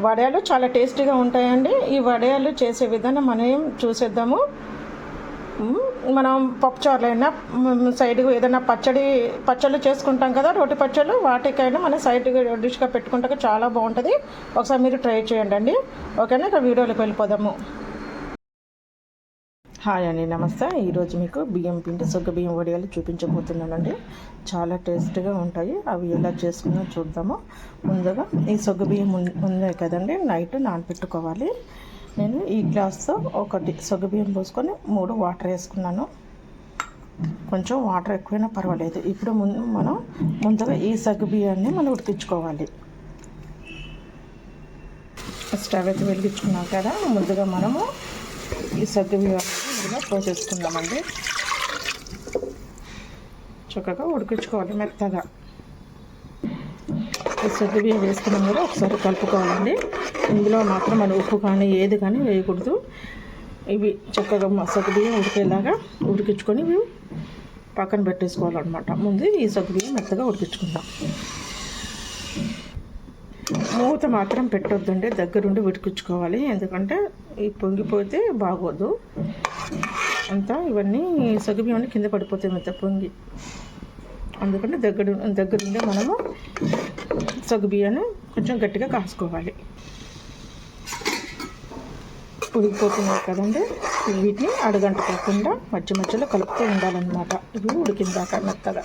వడియాలు చాలా టేస్టీగా ఉంటాయండి. ఈ వడియాలు చేసే విధానం మనం చూసేద్దాము. మనం పప్పుచారులైనా సైడ్గా ఏదైనా పచ్చళ్ళు చేసుకుంటాం కదా, రోటి పచ్చళ్ళు, వాటికైనా మనం సైడ్గా డిష్గా పెట్టుకుంటే చాలా బాగుంటుంది. ఒకసారి మీరు ట్రై చేయండి అండి. ఓకేనా, ఇక వీడియోలోకి వెళ్ళిపోదాము. హాయ్ అండి, నమస్తే. ఈరోజు మీకు బియ్యం పిండి బియ్యం వడియాలు చూపించబోతున్నానండి. చాలా టేస్ట్గా ఉంటాయి. అవి ఎలా చేసుకున్నా చూద్దాము. ముందుగా ఈ బియ్యం ఉన్నాయి కదండి, నైట్ నానబెట్టుకోవాలి. నేను ఈ గ్లాస్తో ఒకటి బియ్యం పోసుకొని 3 వాటర్ వేసుకున్నాను. కొంచెం వాటర్ ఎక్కువైనా పర్వాలేదు. ఇప్పుడు మనం ముందుగా ఈ బియ్యాన్ని మనం ఉడికించుకోవాలి. స్టవ్ అయితే వెలిగించుకున్నాం కదా, ముందుగా మనము ఈ బియ్యం ఇందులో పోసేసుకుందామండి. చక్కగా ఉడికించుకోవాలి మెత్తగా. ఈ బియ్యం వేసుకున్నాం కూడా ఒకసారి కలుపుకోవాలండి. ఇందులో మాత్రం మనం ఉప్పు కానీ ఏది కానీ వేయకూడదు. ఇవి చక్కగా బియ్యం ఉడికేలాగా ఉడికించుకొని ఇవి పక్కన పెట్టేసుకోవాలన్నమాట. ముందు ఈ బియ్యం మెత్తగా ఉడికించుకుందాం. మూత మాత్రం పెట్టొద్దండి, దగ్గరుండి ఉడికించుకోవాలి. ఎందుకంటే ఈ పొంగిపోతే బాగోదు అంతా. ఇవన్నీ బియ్యాన్ని కింద పడిపోతాయి మెత్త పొంగి. అందుకంటే దగ్గరుండి మనము బియ్యాన్ని కొంచెం గట్టిగా కాసుకోవాలి. ఉడికిపోతున్నాయి కదండి, వీటిని అడగంటుకోకుండా మధ్య మధ్యలో కలుపుతూ ఉండాలన్నమాట. ఇవి ఉడికిందాక మెత్తగా.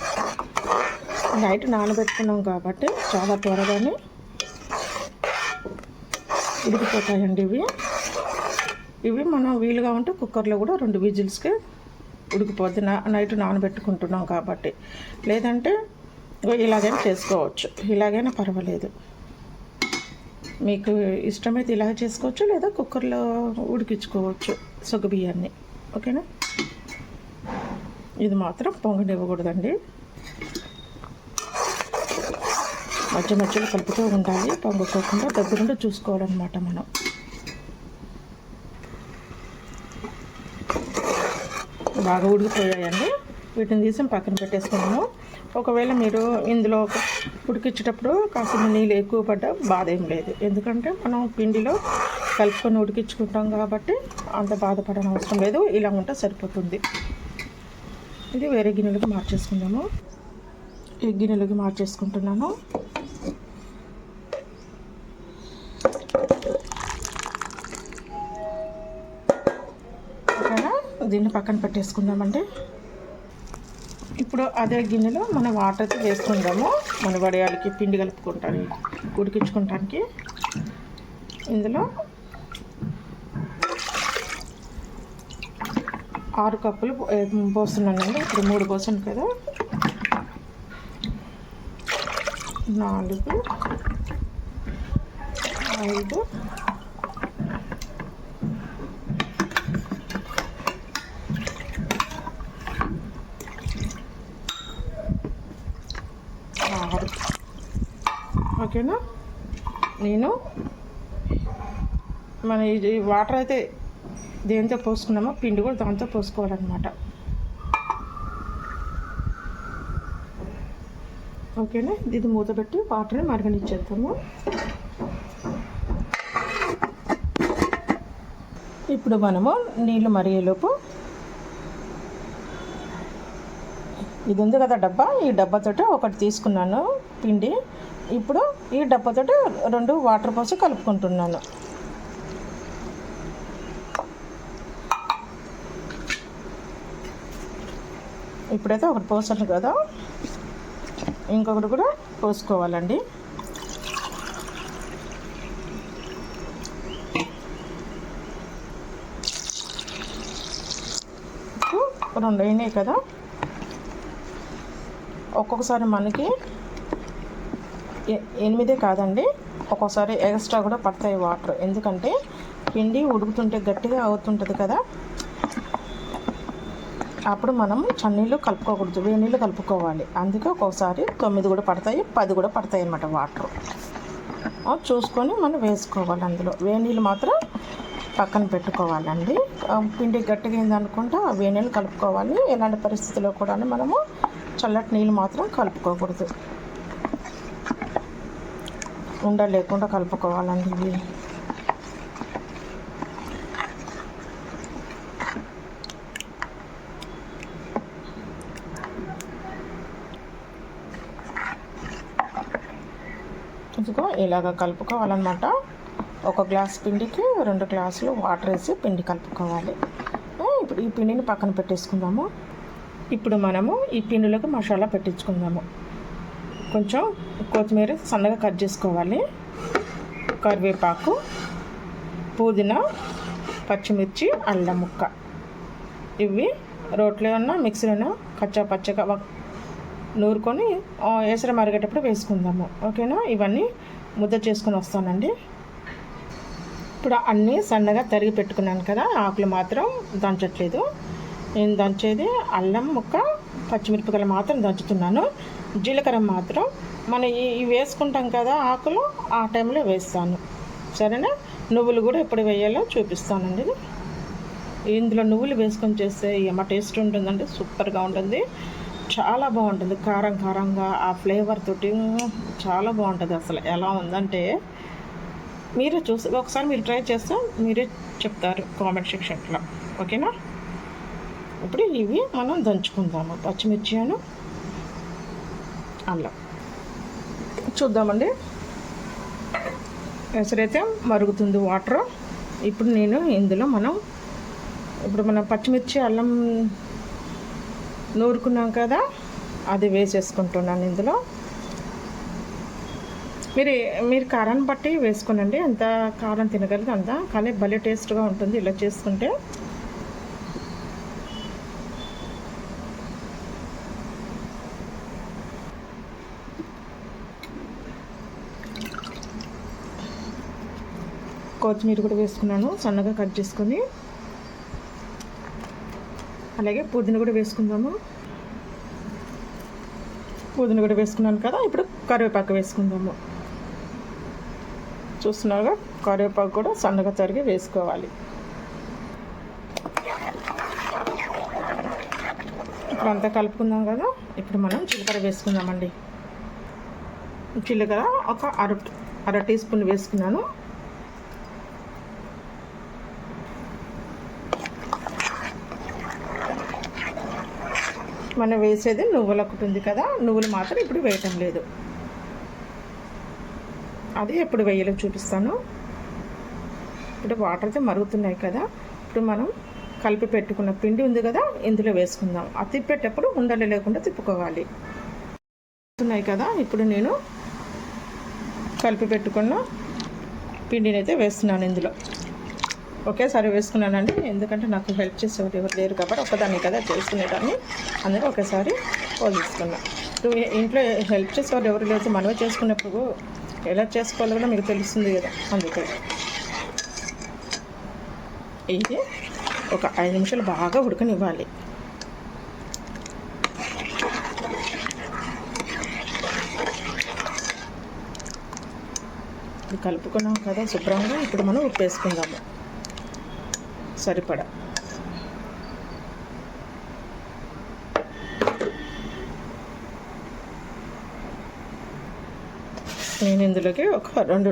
నైట్ నానబెట్టుకున్నాం కాబట్టి చాలా త్వరగానే ఉడికిపోతాయండి ఇవి మనం వీలుగా ఉంటే కుక్కర్లో కూడా 2 విజిల్స్కి ఉడికిపోద్ది. నైట్ నానబెట్టుకుంటున్నాం కాబట్టి. లేదంటే ఇలాగైనా చేసుకోవచ్చు, ఇలాగైనా పర్వాలేదు. మీకు ఇష్టమైతే ఇలాగ చేసుకోవచ్చు, లేదా కుక్కర్లో ఉడికించుకోవచ్చు బియ్యాన్ని. ఓకేనా, ఇది మాత్రం పొంగనివ్వకూడదండి. మధ్య మధ్యలో కలుపుతూ ఉండాలి, పొంగకోకుండా దగ్గరుండి చూసుకోవాలన్నమాట మనం. బాగా ఉడికిపోయాయండి. వీటిని తీసి పక్కన పెట్టేసుకున్నాము. ఒకవేళ మీరు ఇందులో ఉడికించేటప్పుడు కాసిన నీళ్ళు ఎక్కువ పడ్డా బాధ ఏం లేదు. ఎందుకంటే మనం పిండిలో కలుపుకొని ఉడికించుకుంటాం కాబట్టి అంత బాధపడని అవసరం లేదు. ఇలా ఉంటే సరిపోతుంది. ఇది వేరే గిన్నెలకు మార్చేసుకుందాము. ఈ గిన్నెలకి మార్చేసుకుంటున్నాను. ఓకేనా, దీన్ని పక్కన పెట్టేసుకుందామండి. ఇప్పుడు అదే గిన్నెలో మనం వాటర్ వేసుకుందాము. మన వడియాలకి పిండి కలుపుకుంటానికి ఉడికించుకుంటానికి. ఇందులో 6 కప్పులు పోస్తున్నానండి. ఇప్పుడు 3 పోసాను కదా, 4, 5, 6. ఓకేనా, నేను మన ఇది వాటర్ అయితే దేంతో పోసుకున్నామో పిండి కూడా దాంతో పోసుకోవాలన్నమాట. ఓకేనా, ఇది మూత పెట్టి వాటర్ని మరగనిచ్చేద్దాము. ఇప్పుడు మనము నీళ్ళు మరిగేలోపు ఇది ఉంది కదా డబ్బా, ఈ డబ్బాతోటి ఒకటి తీసుకున్నాను పిండి. ఇప్పుడు ఈ డబ్బాతోటి 2 వాటర్ పోసి కలుపుకుంటున్నాను. ఇప్పుడైతే ఒకటి పోసాను కదా, ఇంకొకటి కూడా పోసుకోవాలండి. 2 అయినాయి కదా. ఒక్కొక్కసారి మనకి 8 కాదండి, ఒక్కోసారి ఎక్స్ట్రా కూడా పడతాయి వాటర్. ఎందుకంటే పిండి ఉడుకుతుంటే గట్టిగా అవుతుంటుంది కదా, అప్పుడు మనం చన్నీళ్ళు కలుపుకోకూడదు, వేడి నీళ్ళు కలుపుకోవాలి. అందుకే ఒక్కోసారి 9 కూడా పడతాయి, 10 కూడా పడతాయి అన్నమాట వాటర్. చూసుకొని మనం వేసుకోవాలి. అందులో వేడి నీళ్ళు మాత్రం పక్కన పెట్టుకోవాలండి. పిండి గట్టిగా అయిందనుకుంటే ఆ వేడి నీళ్ళు కలుపుకోవాలి. ఎలాంటి పరిస్థితుల్లో కూడా మనము చల్లటి నీళ్ళు మాత్రం కలుపుకోకూడదు. ఉండ లేకుండా కలుపుకోవాలండి ఇవి. ఇదిగో ఇలాగ కలుపుకోవాలన్నమాట. ఒక గ్లాస్ పిండికి 2 గ్లాసులు వాటర్ వేసి పిండి కలుపుకోవాలి. ఇప్పుడు ఈ పిండిని పక్కన పెట్టేసుకుందాము. ఇప్పుడు మనము ఈ పిండిలోకి మసాలా పెట్టించుకుందాము. కొంచెం కొత్తిమీర సన్నగా కట్ చేసుకోవాలి, కరివేపాకు, పుదీనా, పచ్చిమిర్చి, అల్లం ముక్క. ఇవి రోట్లో ఉన్న మిక్సీలో కచ్చా పచ్చగా నూరుకొని ఎసరు మరిగేటప్పుడు వేసుకుందాము. ఓకేనా? ఇవన్నీ ముద్ద చేసుకొని వస్తానండి. ఇప్పుడు అన్నీ సన్నగా తరిగి పెట్టుకున్నాను కదా, ఆకులు మాత్రం దంచట్లేదు. నేను దంచేది అల్లం ముక్క, పచ్చిమిరపకాయలు మాత్రం దంచుతున్నాను. జీలకర్ర మాత్రం మనం ఇవి వేసుకుంటాం కదా ఆకులు, ఆ టైంలో వేస్తాను. సరేనా? నువ్వులు కూడా ఎప్పుడు వేయాలో చూపిస్తానండి. ఇందులో నువ్వులు వేసుకొని చేస్తే ఏమో టేస్ట్ ఉంటుందండి, సూపర్గా ఉంటుంది, చాలా బాగుంటుంది. కారం కారంగా ఆ ఫ్లేవర్ తోటి చాలా బాగుంటుంది. అసలు ఎలా ఉందంటే మీరే చూసి ఒకసారి మీరు ట్రై చేస్తే మీరే చెప్తారు కామెంట్ సెక్షన్లో. ఓకేనా? ఇప్పుడు ఇవి మనం దంచుకుందాము. పచ్చిమిర్చి అను అల్లం చూద్దామండి. ఎసరైతే మరుగుతుంది వాటర్. ఇప్పుడు నేను ఇందులో మనం పచ్చిమిర్చి అల్లం నూరుకున్నాం కదా, అది వేసేసుకుంటున్నాను ఇందులో. మీరు కారాన్ని బట్టి వేసుకోనండి, ఎంత కారం తినగలిగితే అంత, కానీ భలే టేస్ట్గా ఉంటుంది ఇలా చేసుకుంటే. కొత్తిమీర కూడా వేసుకున్నాను సన్నగా కట్ చేసుకొని. అలాగే పుదీనా కూడా వేసుకుందాము. పుదీనా కూడా వేసుకున్నాను కదా, ఇప్పుడు కరివేపాకు వేసుకుందాము. చూస్తున్నారుగా, కరివేపాకు కూడా సన్నగా తరిగి వేసుకోవాలి. ఇప్పుడు అంతా కలుపుకుందాం కదా. ఇప్పుడు మనం జీలకర్ర వేసుకుందామండి. జీలకర్ర ఒక అర టీ స్పూన్ వేసుకున్నాను. మనం వేసేది నువ్వులు ఒకటి ఉంది కదా, నువ్వులు మాత్రం ఇప్పుడు వేయటం లేదు, అది ఎప్పుడు వేయాలో చూపిస్తాను. ఇప్పుడు వాటర్ అయితే మరుగుతున్నాయి కదా, ఇప్పుడు మనం కలిపి పెట్టుకున్న పిండి ఉంది కదా ఇందులో వేసుకుందాం. అది తిప్పేటప్పుడు ఉండలు లేకుండా తిప్పుకోవాలి. ఉన్నాయి కదా, ఇప్పుడు నేను కలిపి పెట్టుకున్న పిండిని అయితే వేస్తున్నాను ఇందులో. ఒకేసారి వేసుకున్నానండి, ఎందుకంటే నాకు హెల్ప్ చేసేవారు ఎవరు లేరు కాబట్టి ఒక్కదాన్ని కదా చేసుకునేదాన్ని, అందుకే ఒకేసారి పోల్చుకున్నా. ఇంట్లో హెల్ప్ చేసేవారు ఎవరు లేదు, మనమే చేసుకున్నప్పుడు ఎలా చేసుకోవాలో కూడా మీకు తెలుస్తుంది కదా, అందుకే. ఇది ఒక 5 నిమిషాలు బాగా ఉడకనివ్వాలి. ఇది కలుపుకున్నాం కదా శుభ్రంగా. ఇప్పుడు మనం ఉప్పు వేసుకుందాము సరిపడా. నేను ఇందులోకి ఒక 2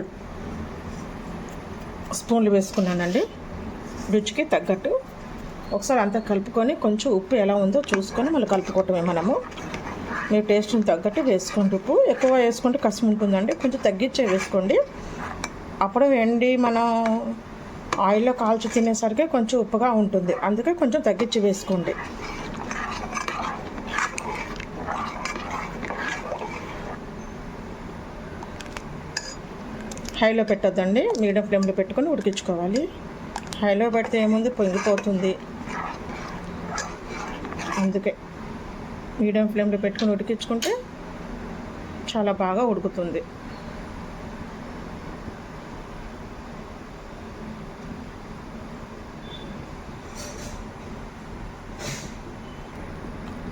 స్పూన్లు వేసుకున్నానండి, రుచికి తగ్గట్టు. ఒకసారి అంతా కలుపుకొని కొంచెం ఉప్పు ఎలా ఉందో చూసుకొని మళ్ళీ కలుపుకోవటమే మనము. మీ టేస్ట్ని తగ్గట్టు వేసుకోండి. ఉప్పు ఎక్కువ వేసుకుంటే కష్టం ఉంటుందండి, కొంచెం తగ్గించే వేసుకోండి. అప్పుడు ఎండి మనం ఆయిల్లో కాల్చి తినేసరికి కొంచెం ఉప్పుగా ఉంటుంది, అందుకే కొంచెం తగ్గించి వేసుకోండి. హైలో పెట్టొద్దండి, మీడియం ఫ్లేమ్లో పెట్టుకొని ఉడికించుకోవాలి. హైలో పెడితే ఏముంది, పొంగిపోతుంది. అందుకే మీడియం ఫ్లేమ్లో పెట్టుకొని ఉడికించుకుంటే చాలా బాగా ఉడుకుతుంది.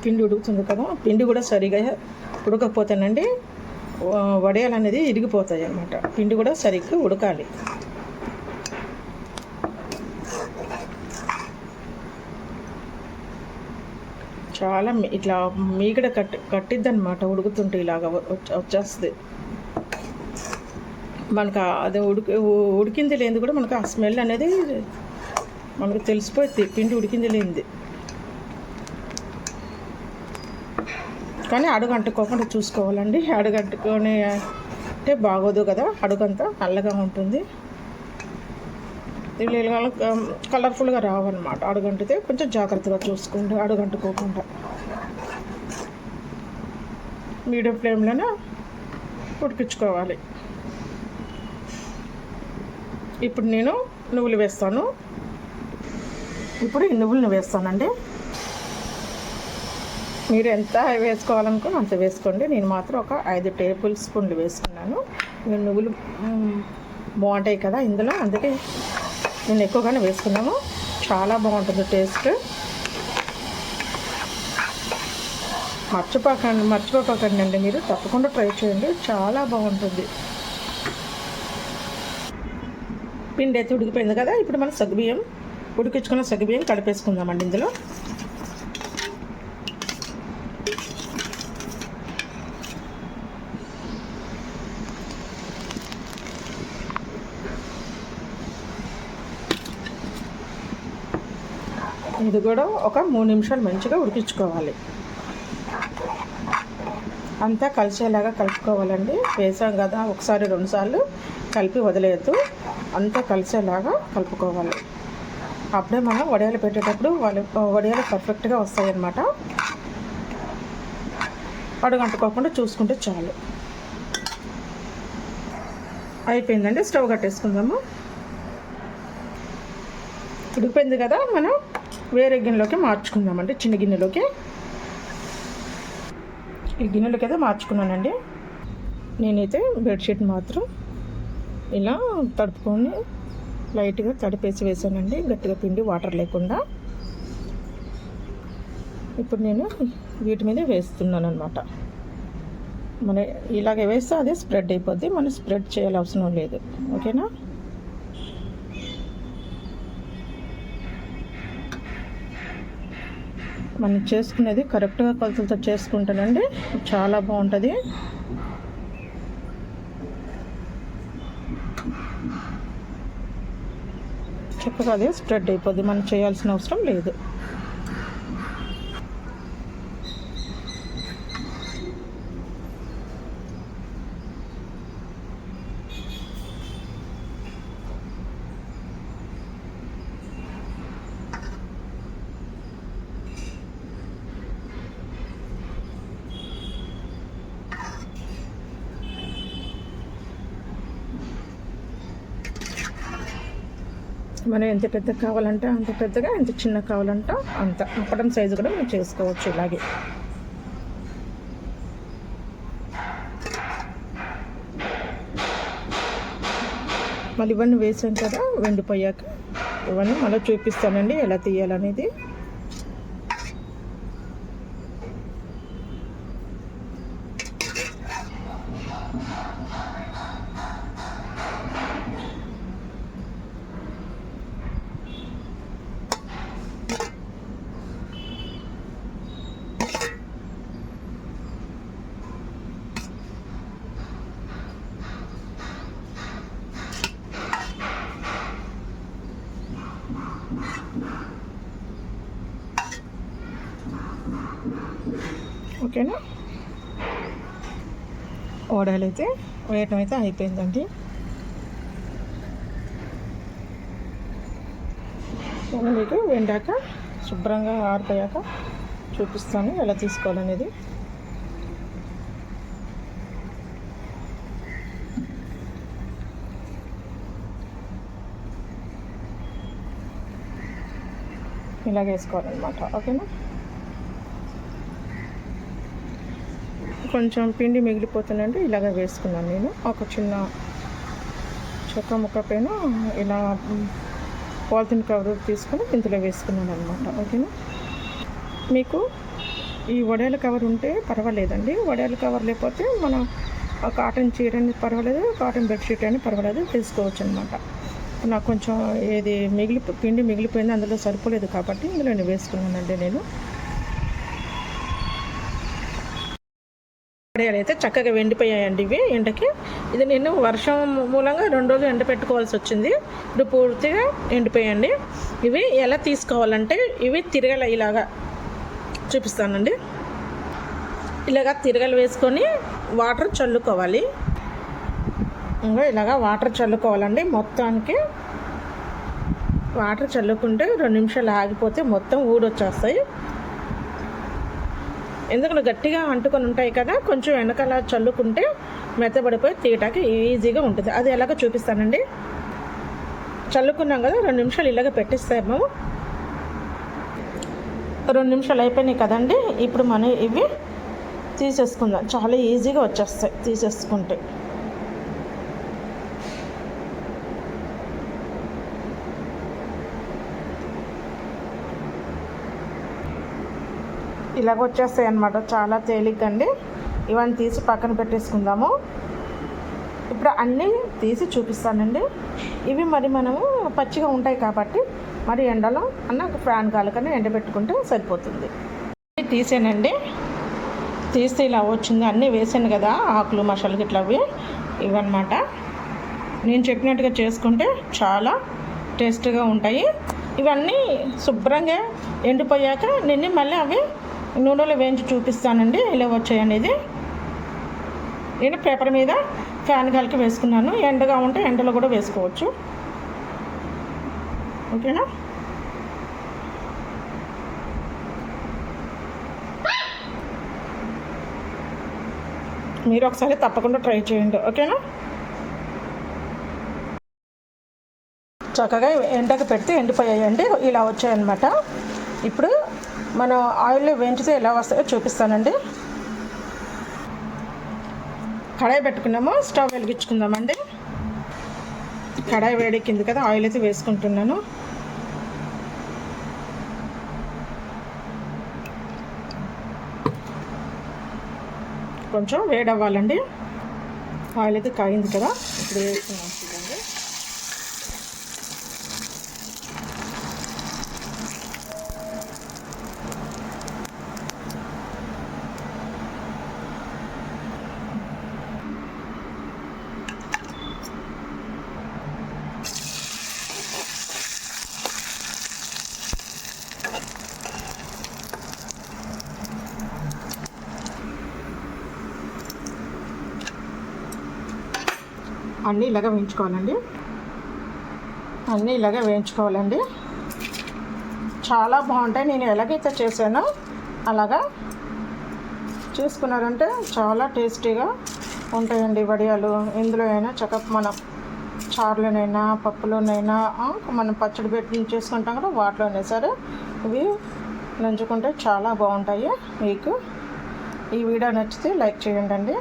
పిండి ఉడుకుతుంది కదా, పిండి కూడా సరిగా ఉడకపోతేనండి వడియాలు అనేది ఇరిగిపోతాయి అన్నమాట. పిండి కూడా సరిగ్గా ఉడకాలి. చాలా ఇట్లా మీగడ కట్టిద్ది అనమాట, ఉడుకుతుంటే ఇలాగ వచ్చేస్తుంది. మనకు అది ఉడికింది లేనిది కూడా మనకు ఆ స్మెల్ అనేది మనకు తెలిసిపోయింది, పిండి ఉడికింది లేనిది. కానీ అడుగంటుకోకుండా చూసుకోవాలండి. అడుగంటుకొని అంటే బాగోదు కదా, అడుగంతా నల్లగా ఉంటుంది. ఇవి కలర్ఫుల్గా రావన్నమాట. అడుగంటితే కొంచెం జాగ్రత్తగా చూసుకోండి అడుగంటుకోకుండా. మీడియం ఫ్లేమ్లోనే ఉడికించుకోవాలి. ఇప్పుడు నేను నువ్వులు వేస్తాను. ఇప్పుడు ఈ నువ్వులను వేస్తానండి. మీరు ఎంత వేసుకోవాలనుకుని అంత వేసుకోండి. నేను మాత్రం ఒక 5 టేబుల్ స్పూన్లు వేసుకున్నాను. నేను నువ్వులు బాగుంటాయి కదా ఇందులో, అందుకే నేను ఎక్కువగానే వేసుకున్నాము. చాలా బాగుంటుంది టేస్ట్. మర్చిపోకండి అండి, మీరు తప్పకుండా ట్రై చేయండి, చాలా బాగుంటుంది. పిండి అయితే ఉడికిపోయింది కదా. ఇప్పుడు మనం సగ్గుబియ్యం, ఉడికించుకున్న సగ్గుబియ్యం కలిపేసుకుందామండి ఇందులో. ఇది కూడా ఒక 3 నిమిషాలు మంచిగా ఉడికించుకోవాలి. అంతా కలిసేలాగా కలుపుకోవాలండి. వేసాం కదా, ఒకసారి 2 సార్లు కలిపి వదిలేయద్దు. అంతా కలిసేలాగా కలుపుకోవాలి. అప్పుడే మనం వడియాలు పెట్టేటప్పుడు వడియాలు పర్ఫెక్ట్గా వస్తాయి అన్నమాట. అడుగంటుకోకుండా చూసుకుంటే చాలు. అయిపోయిందండి, స్టవ్ కట్టేసుకుందాము. ఉడికిపోయింది కదా, మనం వేరే గిన్నెలోకి మార్చుకుందామండి. చిన్న గిన్నెలోకి, ఈ గిన్నెలోకి అయితే మార్చుకున్నానండి. నేనైతే బెడ్షీట్ మాత్రం ఇలా తడుపుకొని లైట్గా తడిపేసి వేసానండి, గట్టిగా పిండి వాటర్ లేకుండా. ఇప్పుడు నేను వీటి మీద వేస్తున్నాను అనమాట. మన ఇలాగే వేస్తే అదే స్ప్రెడ్ అయిపోద్ది, మనం స్ప్రెడ్ చేయాల్సిన అవసరం లేదు. ఓకేనా? మనం చేసుకునేది కరెక్ట్గా కొలతలతో చేసుకుంటానండి, చాలా బాగుంటుంది. చక్కగా అదే స్ప్రెడ్ అయిపోద్ది, మనం చేయాల్సిన అవసరం లేదు. మనం ఎంత పెద్దగా కావాలంటే అంత పెద్దగా, ఎంత చిన్న కావాలంటే అంత. అప్పడం సైజు కూడా మనం చేసుకోవచ్చు ఇలాగే. మళ్ళీ ఇవన్నీ వేసాం కదా, వెండిపోయాక ఇవన్నీ మళ్ళీ చూపిస్తానండి ఎలా తీయాలనేది. ఓకేనా? వడలు అయితే వేయటం అయితే అయిపోయిందండి. నేను మీకు వెండాక శుభ్రంగా ఆరిపోయాక చూపిస్తాను ఎలా తీసుకోవాలనేది. ఇలాగ వేసుకోవాలన్నమాట. ఓకేనా? కొంచెం పిండి మిగిలిపోతుందంటే ఇలాగ వేసుకున్నాను నేను. ఒక చిన్న చెక్క ముక్క పైన ఇలా పాలిథిన్ కవర్ తీసుకొని ఇందులో వేసుకున్నాను అనమాట. ఓకేనా? మీకు ఈ వడియాల కవర్ ఉంటే పర్వాలేదండి. వడియాల కవర్ లేకపోతే మనం కాటన్ చీర అని పర్వాలేదు, కాటన్ బెడ్షీట్ అని పర్వాలేదు, వేసుకోవచ్చు అనమాట. నాకు కొంచెం పిండి మిగిలిపోయింది, అందులో సరిపోలేదు కాబట్టి ఇందులో వేసుకున్నానండి నేను. వడియాలు అయితే చక్కగా ఎండిపోయాయండి ఇవి ఎండకి. ఇది నేను వర్షం మూలంగా 2 రోజులు ఎండ పెట్టుకోవాల్సి వచ్చింది. ఇప్పుడు పూర్తిగా ఎండిపోయాయండి. ఇవి ఎలా తీసుకోవాలంటే ఇవి తిరగల ఇలాగా చూపిస్తానండి. ఇలాగా తిరగలు వేసుకొని వాటర్ చల్లుకోవాలి. ఇంకా ఇలాగా వాటర్ చల్లుకోవాలండి. మొత్తానికి వాటర్ చల్లుకుంటే 2 నిమిషాలు ఆగిపోతే మొత్తం ఊడొచ్చేస్తాయి. ఎందుకంటే గట్టిగా అంటుకొని ఉంటాయి కదా, కొంచెం వెనకాల చల్లుకుంటే మెత్తబడిపోయి తీయటానికి ఈజీగా ఉంటుంది. అది ఎలాగో చూపిస్తానండి. చల్లుకున్నాం కదా, 2 నిమిషాలు ఇలాగ పెట్టిస్తాము. 2 నిమిషాలు అయిపోయినాయి కదండి. ఇప్పుడు మనం ఇవి తీసేసుకుందాం. చాలా ఈజీగా వచ్చేస్తాయి తీసేసుకుంటే. ఇలాగ వచ్చేస్తాయి అన్నమాట, చాలా తేలిగ్గా. ఇవన్నీ తీసి పక్కన పెట్టేసుకుందాము. ఇప్పుడు అన్నీ తీసి చూపిస్తానండి. ఇవి మరి మనము పచ్చిగా ఉంటాయి కాబట్టి మరి ఎండలో అన్న ఫ్యాన్ గాలికన్నా ఎండబెట్టుకుంటే సరిపోతుంది. తీసానండి, తీస్తే ఇలా వచ్చింది. అన్నీ వేసాను కదా, ఆకులు మసాలు గిట్లా ఇవన్నమాట. నేను చెప్పినట్టుగా చేసుకుంటే చాలా టేస్ట్గా ఉంటాయి. ఇవన్నీ శుభ్రంగా ఎండిపోయాక నేను మళ్ళీ అవి నూనెలో వేయించి చూపిస్తానండి ఇలా వచ్చాయనేది. నేను పేపర్ మీద ఫ్యాన్ గాలికి వేసుకున్నాను. ఎండగా ఉంటే ఎండలో కూడా వేసుకోవచ్చు. ఓకేనా? మీరు ఒకసారి తప్పకుండా ట్రై చేయండి. ఓకేనా? చక్కగా ఎండకు పెడితే ఎండిపోయాయండి, ఇలా వచ్చాయన్నమాట. ఇప్పుడు మనం ఆయిల్లో వేయించితే ఎలా వస్తాయో చూపిస్తానండి. కడాయి పెట్టుకున్నాము, స్టవ్ వెలిగించుకుందామండి. కడాయి వేడెక్కింది కదా, ఆయిల్ అయితే వేసుకుంటున్నాను. కొంచెం వేడవ్వాలండి. ఆయిల్ అయితే కాగింది కదా, ఇప్పుడు వేసుకున్నాం చూడండి. అన్నీ ఇలాగ వేయించుకోవాలండి. చాలా బాగుంటాయి. నేను ఎలాగైతే చేశానో అలాగా చేసుకున్నారంటే చాలా టేస్టీగా ఉంటాయండి వడియాలు. ఎందులో అయినా చక్కగా మనం చారులోనైనా పప్పులోనైనా మనం పచ్చడి పెట్టి చేసుకుంటాం కదా, వాటిలోనే సరే ఇవి నంచుకుంటే చాలా బాగుంటాయి. మీకు ఈ వీడియో నచ్చితే లైక్ చేయండి.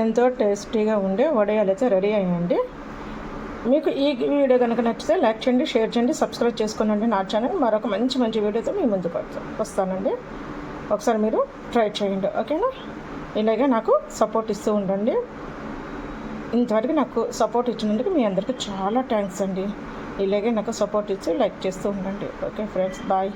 ఎంతో టేస్టీగా ఉండే వడియాలు అయితే రెడీ అయ్యండి. మీకు ఈ వీడియో కనుక నచ్చితే లైక్ చేయండి, షేర్ చేయండి, సబ్స్క్రైబ్ చేసుకోనండి నా ఛానల్. మరొక మంచి వీడియోతో మీ ముందుకు వస్తానండి. ఒకసారి మీరు ట్రై చేయండి. ఓకేనా? ఇలాగే నాకు సపోర్ట్ ఇస్తూ ఉండండి. ఇంతవరకు నాకు సపోర్ట్ ఇచ్చినందుకు మీ అందరికీ చాలా థ్యాంక్స్ అండి. ఇలాగే నాకు సపోర్ట్ ఇచ్చి లైక్ చేస్తూ ఉండండి. Okay friends, bye.